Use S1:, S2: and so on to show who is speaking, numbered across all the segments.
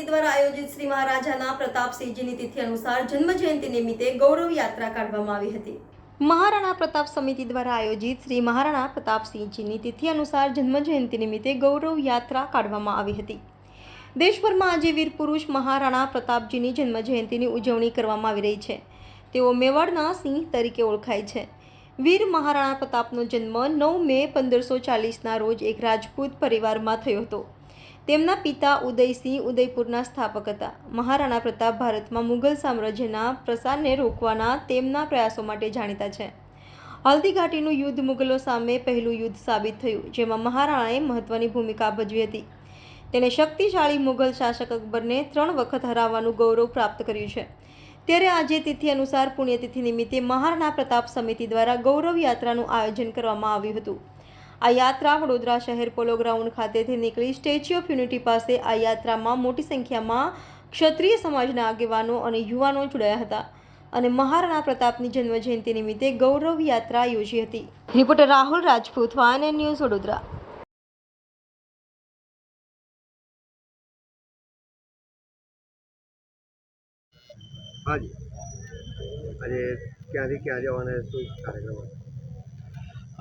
S1: સમિતિ દ્વારા આયોજિત શ્રી મહારાજાના પ્રતાપસિંહજીની તિથિ અનુસાર જન્મજયંતિ નિમિત્તે ગૌરવ યાત્રા કાઢવામાં આવી હતી। મહારાણા પ્રતાપ સમિતિ દ્વારા આયોજિત શ્રી મહારાણા પ્રતાપસિંહજીની તિથિ અનુસાર જન્મજયંતિ નિમિત્તે ગૌરવ યાત્રા કાઢવામાં આવી હતી। દેશભરમાં આજે વીર પુરુષ મહારાણા પ્રતાપજીની જન્મજયંતિની ઉજવણી કરવામાં આવી રહી છે। તેઓ મેવાડના સિંહ તરીકે ઓળખાય છે। વીર મહારાણા પ્રતાપનો જન્મ 9 મે 1540ના રોજ એક રાજપૂત પરિવારમાં થયો હતો। તેમના પિતા ઉદયસિંહ ઉદયપુરના સ્થાપક હતા। મહારાણા પ્રતાપ ભારતમાં મુગલ સામ્રાજ્યના પ્રસારને રોકવાના તેમના પ્રયાસો માટે જાણીતા છે। હલ્દી ઘાટીનું યુદ્ધ મુગલો સામે પહેલું યુદ્ધ સાબિત થયું, જેમાં મહારાણાએ મહત્વની ભૂમિકા ભજવી હતી। તેણે શક્તિશાળી મુગલ શાસક અકબરને 3 વખત હરાવવાનું ગૌરવ પ્રાપ્ત કર્યું છે। ત્યારે આજે તિથિ અનુસાર પુણ્યતિથિ નિમિત્તે મહારાણા પ્રતાપ સમિતિ દ્વારા ગૌરવ યાત્રાનું આયોજન કરવામાં આવ્યું હતું। આ યાત્રા વડોદરા શહેર પોલો ગ્રાઉન્ડ ખાતેથી નીકળી સ્ટેચ્યુ ઓફ યુનિટી પાસે આ યાત્રામાં મોટી સંખ્યામાં ક્ષત્રિય સમાજના આગેવાનો અને યુવાનો જોડાયા હતા અને મહારાણા પ્રતાપની જન્મજયંતિ નિમિત્તે ગૌરવ યાત્રા યોજી હતી। Reporter Rahul Rajput, YNN news, Vadodara.
S2: हाँ जी, अरे क्यां जवाना શું કાર્યક્રમ?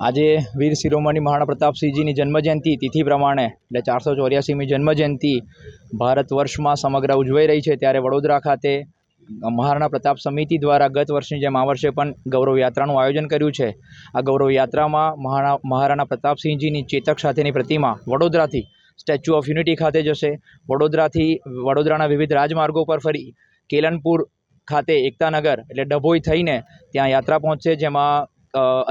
S3: આજે વીર શિરોમણી મહારાણા પ્રતાપસિંહજીની જન્મજયંતિ તિથિ પ્રમાણે એટલે 484મી જન્મજયંતિ ભારત વર્ષમાં સમગ્ર ઉજવાઈ રહી છે। ત્યારે વડોદરા ખાતે મહારાણા પ્રતાપ સમિતિ દ્વારા ગત વર્ષની જેમ આ વર્ષે પણ ગૌરવ યાત્રાનું આયોજન કર્યું છે। આ ગૌરવ યાત્રામાં મહારાણા પ્રતાપસિંહજીની ચેતક સાથેની પ્રતિમા વડોદરાથી સ્ટેચ્યુ ઓફ યુનિટી ખાતે જશે। વડોદરાના વિવિધ રાજમાર્ગો પર ફરી કેલનપુર ખાતે એકતાનગર એટલે ડભોઈ થઈને ત્યાં યાત્રા પહોંચશે, જેમાં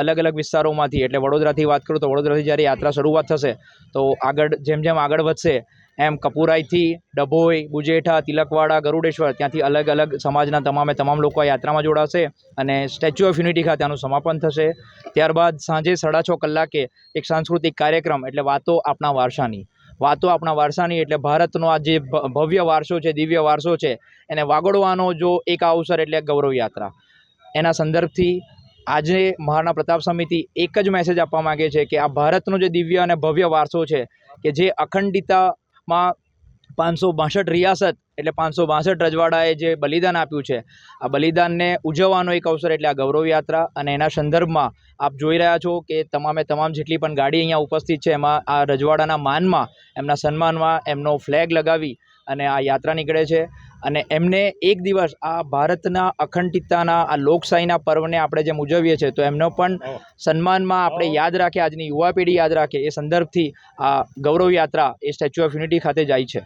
S3: અલગ અલગ વિસ્તારોમાંથી એટલે વડોદરાથી વાત કરું તો વડોદરાથી જ્યારે યાત્રા શરૂઆત થશે તો આગળ જેમ આગળ વધશે એમ કપુરાઈથી ડભોઈ, બુજેઠા, તિલકવાડા, ગરુડેશ્વર ત્યાંથી અલગ અલગ સમાજના તમામ લોકો આ યાત્રામાં જોડાશે અને સ્ટેચ્યુ ઓફ યુનિટી ખાતે આનું સમાપન થશે। ત્યારબાદ સાંજે 6:30 કલાકે એક સાંસ્કૃતિક કાર્યક્રમ એટલે વાતો આપણા વારસાની એટલે ભારતનો આ જે ભવ્ય વારસો છે, દિવ્ય વારસો છે, એને વાગોળવાનો જો એક અવસર એટલે ગૌરવ યાત્રા। એના સંદર્ભથી આજે મહારાણા પ્રતાપ સમિતિ એક જ મેસેજ આપવા માગે છે કે આ ભારતનો જે દિવ્ય અને ભવ્ય વારસો છે કે જે અખંડિતતામાં 562 રિયાસત એટલે 562 રજવાડાએ જે બલિદાન આપ્યું છે, આ બલિદાનને ઉજવવાનો એક અવસર એટલે આ ગૌરવ યાત્રા। અને એના સંદર્ભમાં આપ જોઈ રહ્યા છો કે તમામ જેટલી પણ ગાડી અહીંયા ઉપસ્થિત છે એમાં આ રજવાડાના માનમાં, એમના સન્માનમાં એમનો ફ્લેગ લગાવી અને આ યાત્રા નીકળે છે અને એમને એક દિવસ આ ભારતના અખંડિતતાના આ લોકશાહીના પર્વને આપણે જેમ ઉજવીએ છીએ તો એમનો પણ સન્માનમાં આપણે યાદ રાખીએ, આજની યુવા પેઢી યાદ રાખે એ સંદર્ભથી આ ગૌરવ યાત્રા એ સ્ટેચ્યુ ઓફ યુનિટી ખાતે જાય છે।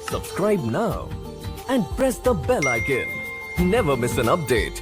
S4: Subscribe now and press the bell icon. Never miss an update.